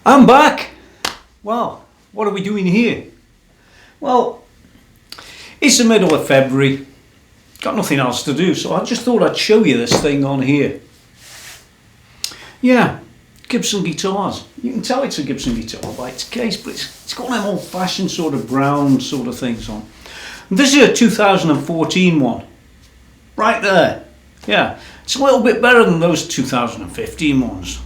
I'm back! Well, what are we doing here? Well, it's the middle of February, got nothing else to do, so I just thought I'd show you this thing on here. Yeah, Gibson guitars. You can tell it's a Gibson guitar by its case, but it's got them old-fashioned sort of brown sort of things on. And this is a 2014 one, right there. Yeah, it's a little bit better than those 2015 ones.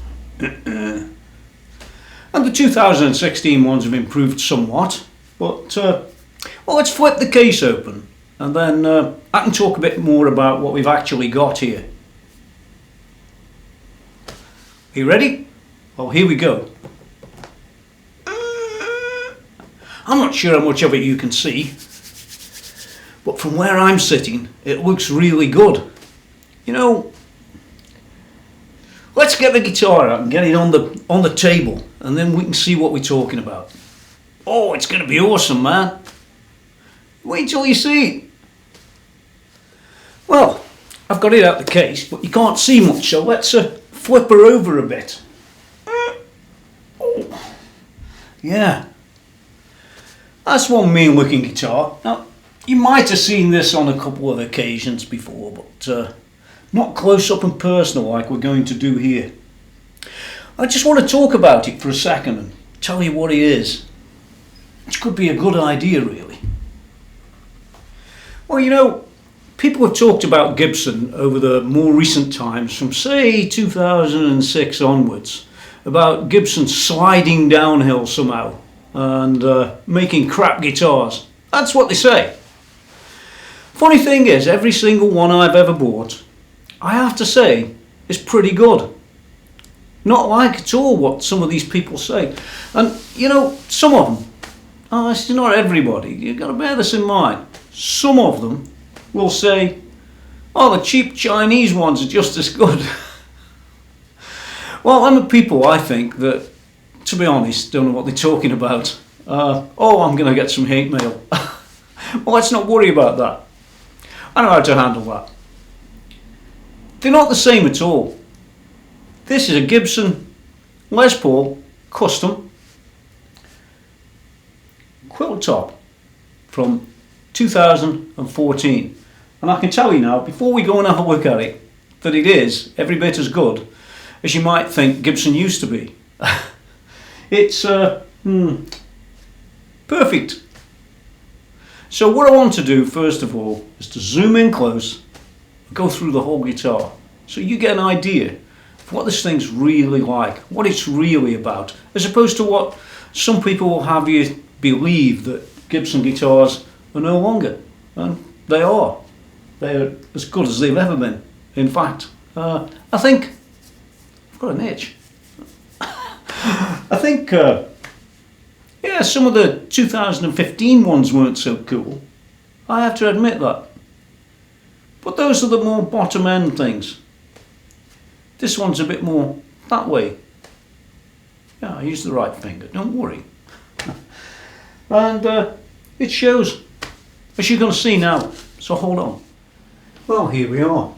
And the 2016 ones have improved somewhat, but well, let's flip the case open and then I can talk a bit more about what we've actually got here. Are you ready? Well, here we go. I'm not sure how much of it you can see, but from where I'm sitting, it looks really good. You know, let's get the guitar out and get it on the table, and then we can see what we're talking about. Oh, it's going to be awesome, man. Wait till you see it. Well, I've got it out the case, but you can't see much, so let's flip her over a bit. Oh, yeah. That's one mean looking guitar. Now, you might have seen this on a couple of occasions before, but not close up and personal like we're going to do here. I just want to talk about it for a second and tell you what it is, which could be a good idea really. Well, you know, people have talked about Gibson over the more recent times, from say 2006 onwards, about Gibson sliding downhill somehow and making crap guitars. That's what they say. Funny thing is, every single one I've ever bought, I have to say, is pretty good. Not like at all what some of these people say. And you know, some of them, this is not everybody, you've got to bear this in mind. Some of them will say, oh, the cheap Chinese ones are just as good. Well, I'm a people, I think, that, to be honest, don't know what they're talking about. Oh, I'm going to get some hate mail. Well, let's not worry about that. I know how to handle that. They're not the same at all. This is a Gibson Les Paul custom quilt top from 2014, and I can tell you now, before we go and have a look at it, that it is every bit as good as you might think Gibson used to be. It's perfect. So what I want to do first of all is to zoom in close, go through the whole guitar, so you get an idea of what this thing's really like, what it's really about, as opposed to what some people will have you believe, that Gibson guitars are no longer. And they are. They're as good as they've ever been. In fact, I think I've got an itch. I think yeah, some of the 2015 ones weren't so cool. I have to admit that. But those are the more bottom end things. This one's a bit more that way. Yeah, I used the right finger, don't worry. And it shows, as you're going to see now, so hold on. Well, here we are.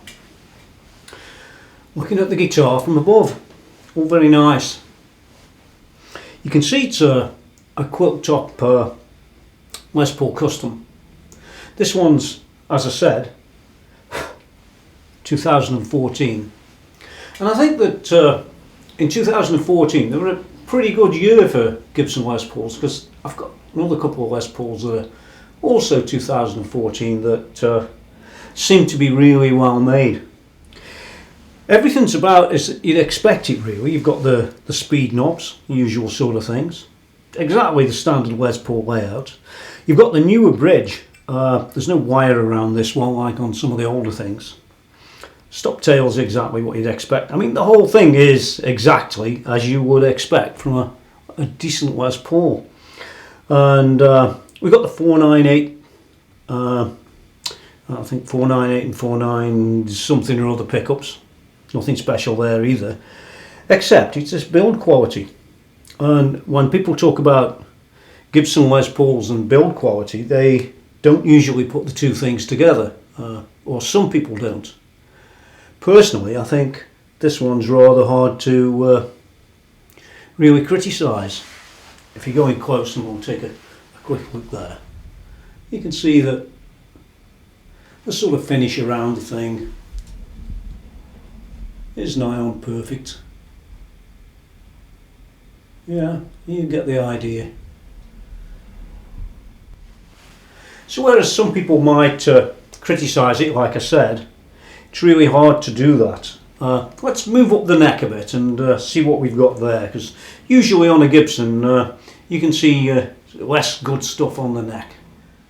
Looking at the guitar from above, all very nice. You can see it's a quilt top Les Paul custom. This one's, as I said, 2014. And I think that in 2014 they were a pretty good year for Gibson Les Pauls, because I've got another couple of Les Pauls that are also 2014 that seem to be really well made. Everything's about as you'd expect it really. You've got the speed knobs, usual sort of things, exactly the standard Les Paul layout. You've got the newer bridge. There's no wire around this one like on some of the older things. Stop tail's exactly what you'd expect. I mean, the whole thing is exactly as you would expect from a decent Les Paul. And we've got the 498, I think 498 and 49 something or other pickups. Nothing special there either, except it's this build quality. And when people talk about Gibson Les Pauls and build quality, they don't usually put the two things together, or some people don't. Personally, I think this one's rather hard to really criticise. If you go in close, and we'll take a quick look there, you can see that the sort of finish around the thing is nigh on perfect. Yeah, you get the idea. So whereas some people might criticise it, like I said, it's really hard to do that. Let's move up the neck a bit and see what we've got there, because usually on a Gibson you can see less good stuff on the neck.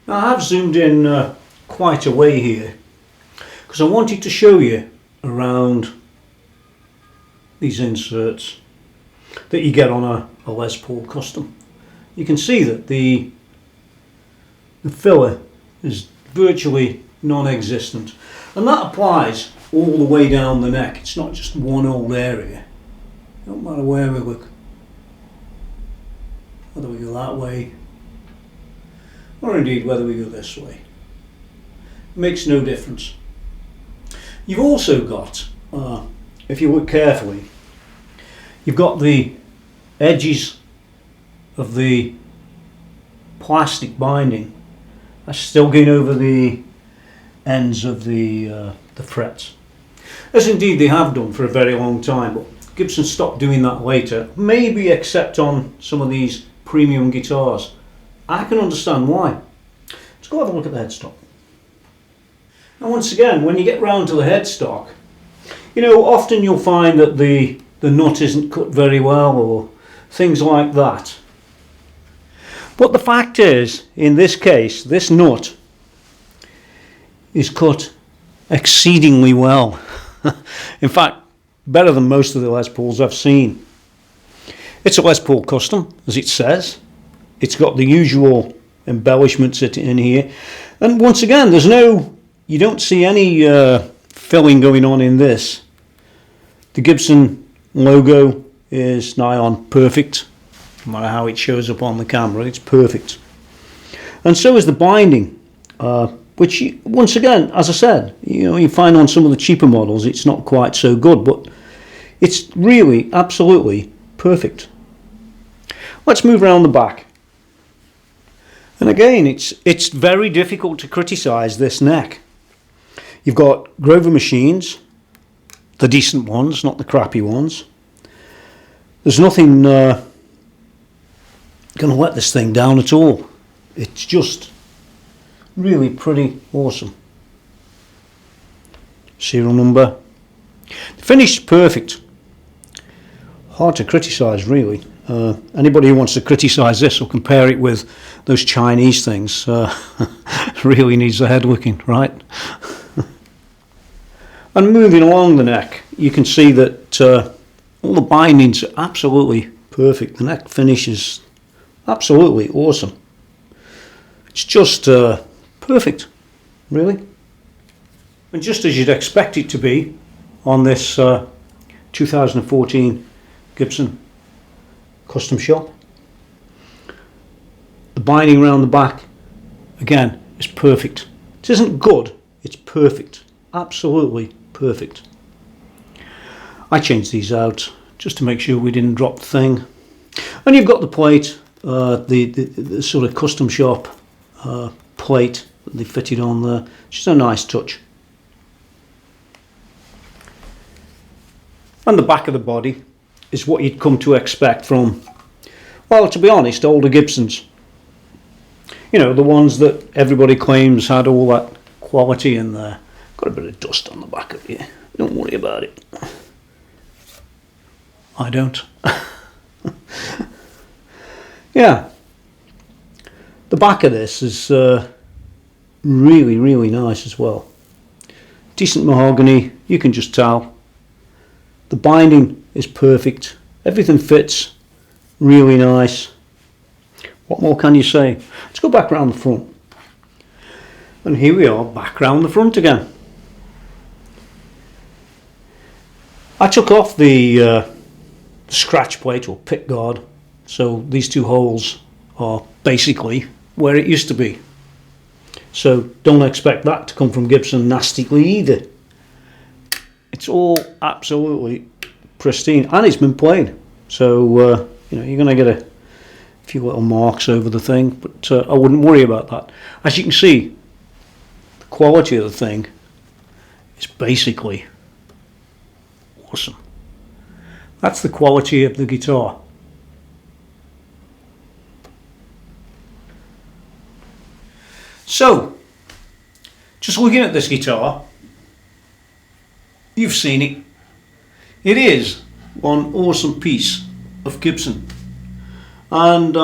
Now I have zoomed in quite a way here because I wanted to show you around these inserts that you get on a Les Paul Custom. You can see that the filler is virtually non-existent, and that applies all the way down the neck. It's not just one old area. No matter where we look, whether we go that way or indeed whether we go this way, it makes no difference. You've also got, if you look carefully, you've got the edges of the plastic binding are still going over the ends of the frets, as indeed they have done for a very long time, but Gibson stopped doing that later, maybe except on some of these premium guitars. I can understand why. Let's go have a look at the headstock. And once again, when you get round to the headstock, you know, often you'll find that the nut isn't cut very well or things like that. But the fact is, in this case, this nut is cut exceedingly well. In fact, better than most of the Les Pauls I've seen. It's a Les Paul Custom, as it says. It's got the usual embellishments in here. And once again, you don't see any filling going on in this. The Gibson logo is nigh on perfect. No matter how it shows up on the camera, it's perfect. And so is the binding, which once again, as I said, you find on some of the cheaper models it's not quite so good, but it's really absolutely perfect. Let's move around the back. And again, it's very difficult to criticise this neck. You've got Grover machines, the decent ones, not the crappy ones. There's nothing going to let this thing down at all. It's just really pretty awesome. Serial number. The finish is perfect. Hard to criticise, really. Anybody who wants to criticise this or compare it with those Chinese things really needs their head looking, right? And moving along the neck, you can see that all the bindings are absolutely perfect. The neck finish is absolutely awesome. It's just perfect, really. And just as you'd expect it to be on this 2014 Gibson Custom Shop. The binding around the back, again, is perfect. It isn't good, it's perfect. Absolutely perfect. I changed these out just to make sure we didn't drop the thing. And you've got the plate, the sort of custom shop plate that they fitted on there. Just a nice touch. And the back of the body is what you'd come to expect from, well, to be honest, older Gibsons. You know, the ones that everybody claims had all that quality in there. Got a bit of dust on the back of it. Don't worry about it. I don't. Yeah. The back of this is really, really nice as well. Decent mahogany, you can just tell. The binding is perfect. Everything fits really nice. What more can you say? Let's go back around the front. And here we are, back round the front again. I took off the scratch plate or pick guard, so these two holes are basically where it used to be. So don't expect that to come from Gibson nastically either. It's all absolutely pristine, and it's been played, so you're going to get a few little marks over the thing, but I wouldn't worry about that. As you can see, the quality of the thing is basically awesome. That's the quality of the guitar. So, just looking at this guitar, you've seen it. It is one awesome piece of Gibson. And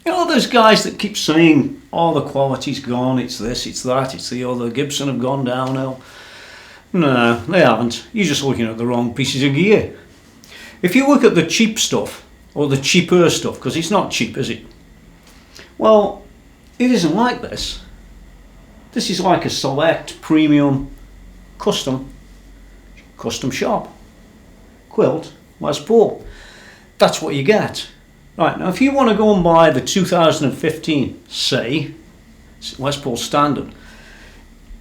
those guys that keep saying, oh, the quality's gone, it's this, it's that, it's the other, Gibson have gone downhill. No, they haven't. You're just looking at the wrong pieces of gear. If you look at the cheap stuff, or the cheaper stuff, because it's not cheap, is it? Well, it isn't like this. This is like a select, premium, custom shop. Quilt, Les Paul. That's what you get. Right, now if you want to go and buy the 2015, say, Les Paul standard,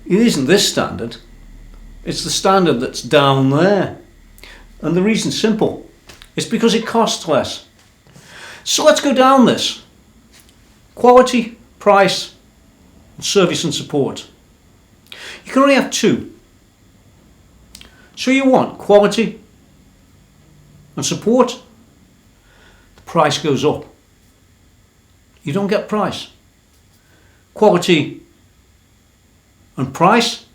it isn't this standard. It's the standard that's down there. And the reason's simple. It's because it costs less. So let's go down this. Quality, price, and service and support. You can only have two. So you want quality and support. The price goes up. You don't get price. Quality and price.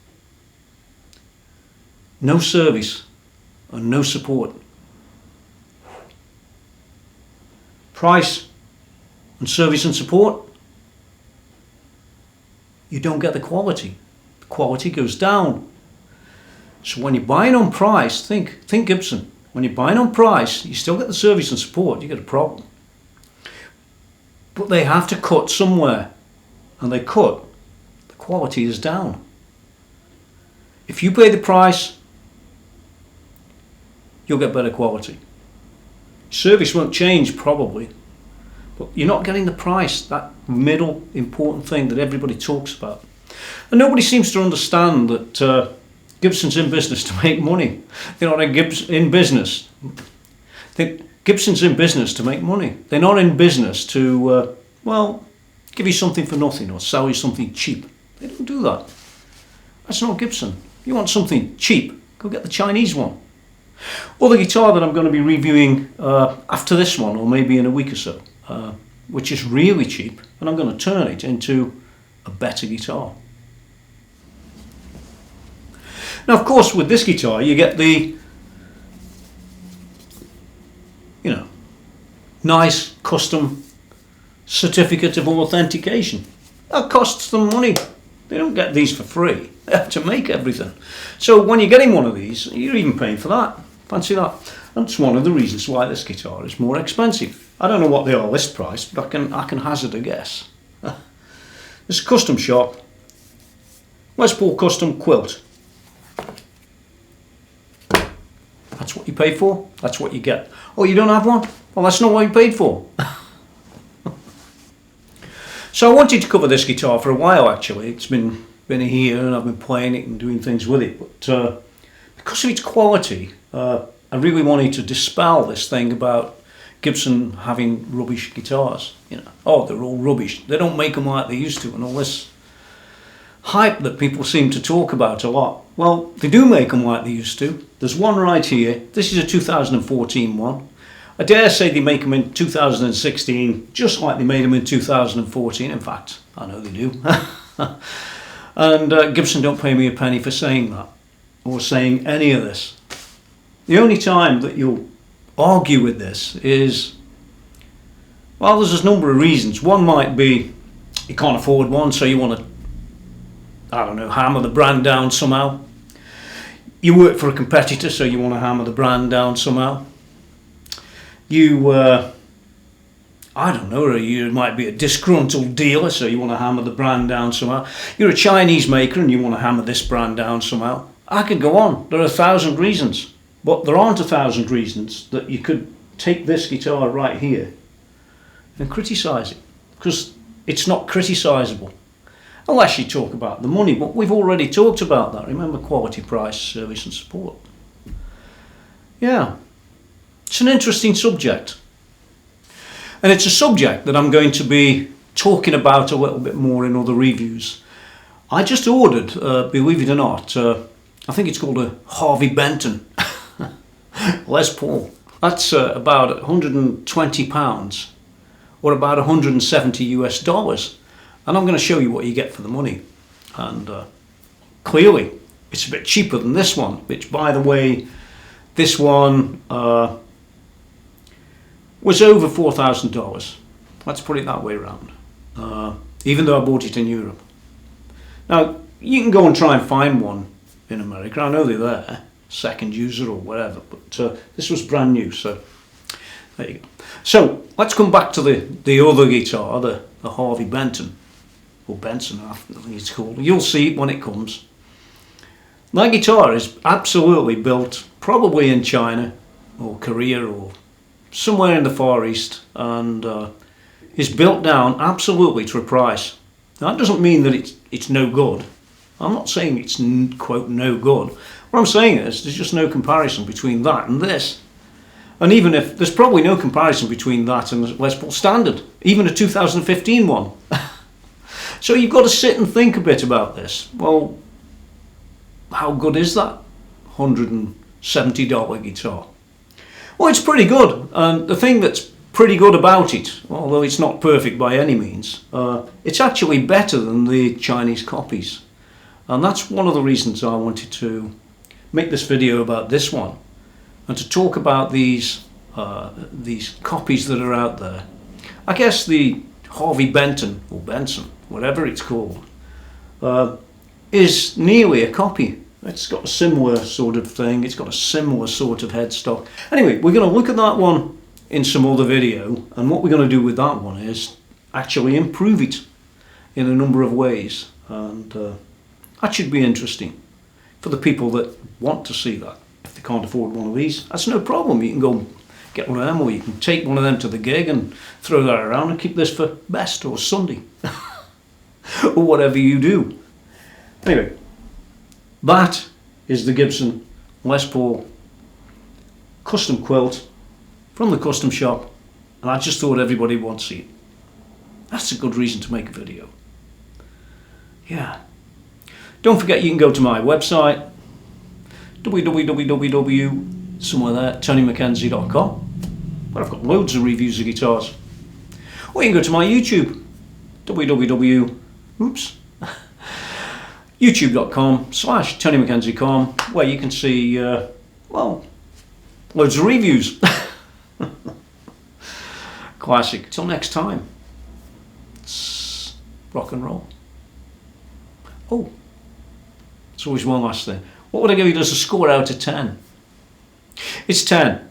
No service and no support. Price and service and support. You don't get the quality. The quality goes down. So when you're buying on price, think Gibson. When you're buying on price, you still get the service and support, you get a problem. But they have to cut somewhere. And they cut. The quality is down. If you pay the price, you'll get better quality. Service won't change probably, but you're not getting the price, that middle important thing that everybody talks about. And nobody seems to understand that Gibson's in business to make money. They're not in business. Gibson's in business to make money. They're not in business to, give you something for nothing or sell you something cheap. They don't do that. That's not Gibson. You want something cheap, go get the Chinese one. Or the guitar that I'm going to be reviewing after this one, or maybe in a week or so, which is really cheap, and I'm going to turn it into a better guitar. Now, of course, with this guitar, you get the, nice custom certificate of authentication. That costs them money. They don't get these for free. They have to make everything. So when you're getting one of these, you're even paying for that. Fancy that. That's one of the reasons why this guitar is more expensive. I don't know what they are list price, but I can hazard a guess. It's a custom shop. Les Paul Custom Quilt. That's what you pay for. That's what you get. Oh, you don't have one? Well, that's not what you paid for. So I wanted to cover this guitar for a while actually. It's been a year and I've been playing it and doing things with it. But because of its quality, I really wanted to dispel this thing about Gibson having rubbish guitars. Oh, they're all rubbish. They don't make them like they used to and all this hype that people seem to talk about a lot. Well, they do make them like they used to. There's one right here. This is a 2014 one. I dare say they make them in 2016, just like they made them in 2014. In fact, I know they do. And Gibson don't pay me a penny for saying that, or saying any of this. The only time that you'll argue with this is, well, there's a number of reasons. One might be you can't afford one, so you want to, hammer the brand down somehow. You work for a competitor, so you want to hammer the brand down somehow. You might be a disgruntled dealer, so you want to hammer the brand down somehow. You're a Chinese maker and you want to hammer this brand down somehow. I could go on. There are 1,000 reasons, but there aren't 1,000 reasons that you could take this guitar right here and criticise it, because it's not criticisable. Unless you talk about the money, but we've already talked about that. Remember, quality, price, service and support. Yeah. It's an interesting subject. And it's a subject that I'm going to be talking about a little bit more in other reviews. I just ordered, believe it or not, I think it's called a Harvey Benton Les Paul. That's about £120 or about 170 US dollars. And I'm going to show you what you get for the money. And clearly it's a bit cheaper than this one, which, by the way, this one was over $4,000. Let's put it that way around, even though I bought it in Europe. Now, you can go and try and find one in America. I know they're there, second user or whatever, but this was brand new, so there you go. So let's come back to the other guitar, the Harvey Benton, or Benson, I think it's called. You'll see it when it comes. That guitar is absolutely built probably in China or Korea or somewhere in the Far East, and is built down absolutely to a price. Now, that doesn't mean that it's no good. I'm not saying it's quote no good. What I'm saying is there's just no comparison between that and this. And even if there's probably no comparison between that and the Les Paul Standard, even a 2015 one. So you've got to sit and think a bit about this. Well, how good is that $170 guitar? Well, it's pretty good, and the thing that's pretty good about it, although it's not perfect by any means, it's actually better than the Chinese copies. And that's one of the reasons I wanted to make this video about this one, and to talk about these copies that are out there. I guess the Harvey Benton, or Benson, whatever it's called, is nearly a copy. It's got a similar sort of thing, it's got a similar sort of headstock. Anyway, we're going to look at that one in some other video, and what we're going to do with that one is actually improve it in a number of ways, and that should be interesting for the people that want to see that. If they can't afford one of these, that's no problem. You can go get one of them, or you can take one of them to the gig and throw that around and keep this for best or Sunday or whatever you do. Anyway, that is the Gibson Les Paul custom quilt from the custom shop, and I just thought everybody would want to see it. That's a good reason to make a video. Yeah. Don't forget you can go to my website, somewhere there, TonyMckenzie.com, where I've got loads of reviews of guitars. Or you can go to my YouTube, youtube.com/TonyMckenzie.com, where you can see, well, loads of reviews. Classic. Till next time, it's rock and roll. Oh, it's always one last thing. What would I give you as a score out of 10? It's 10.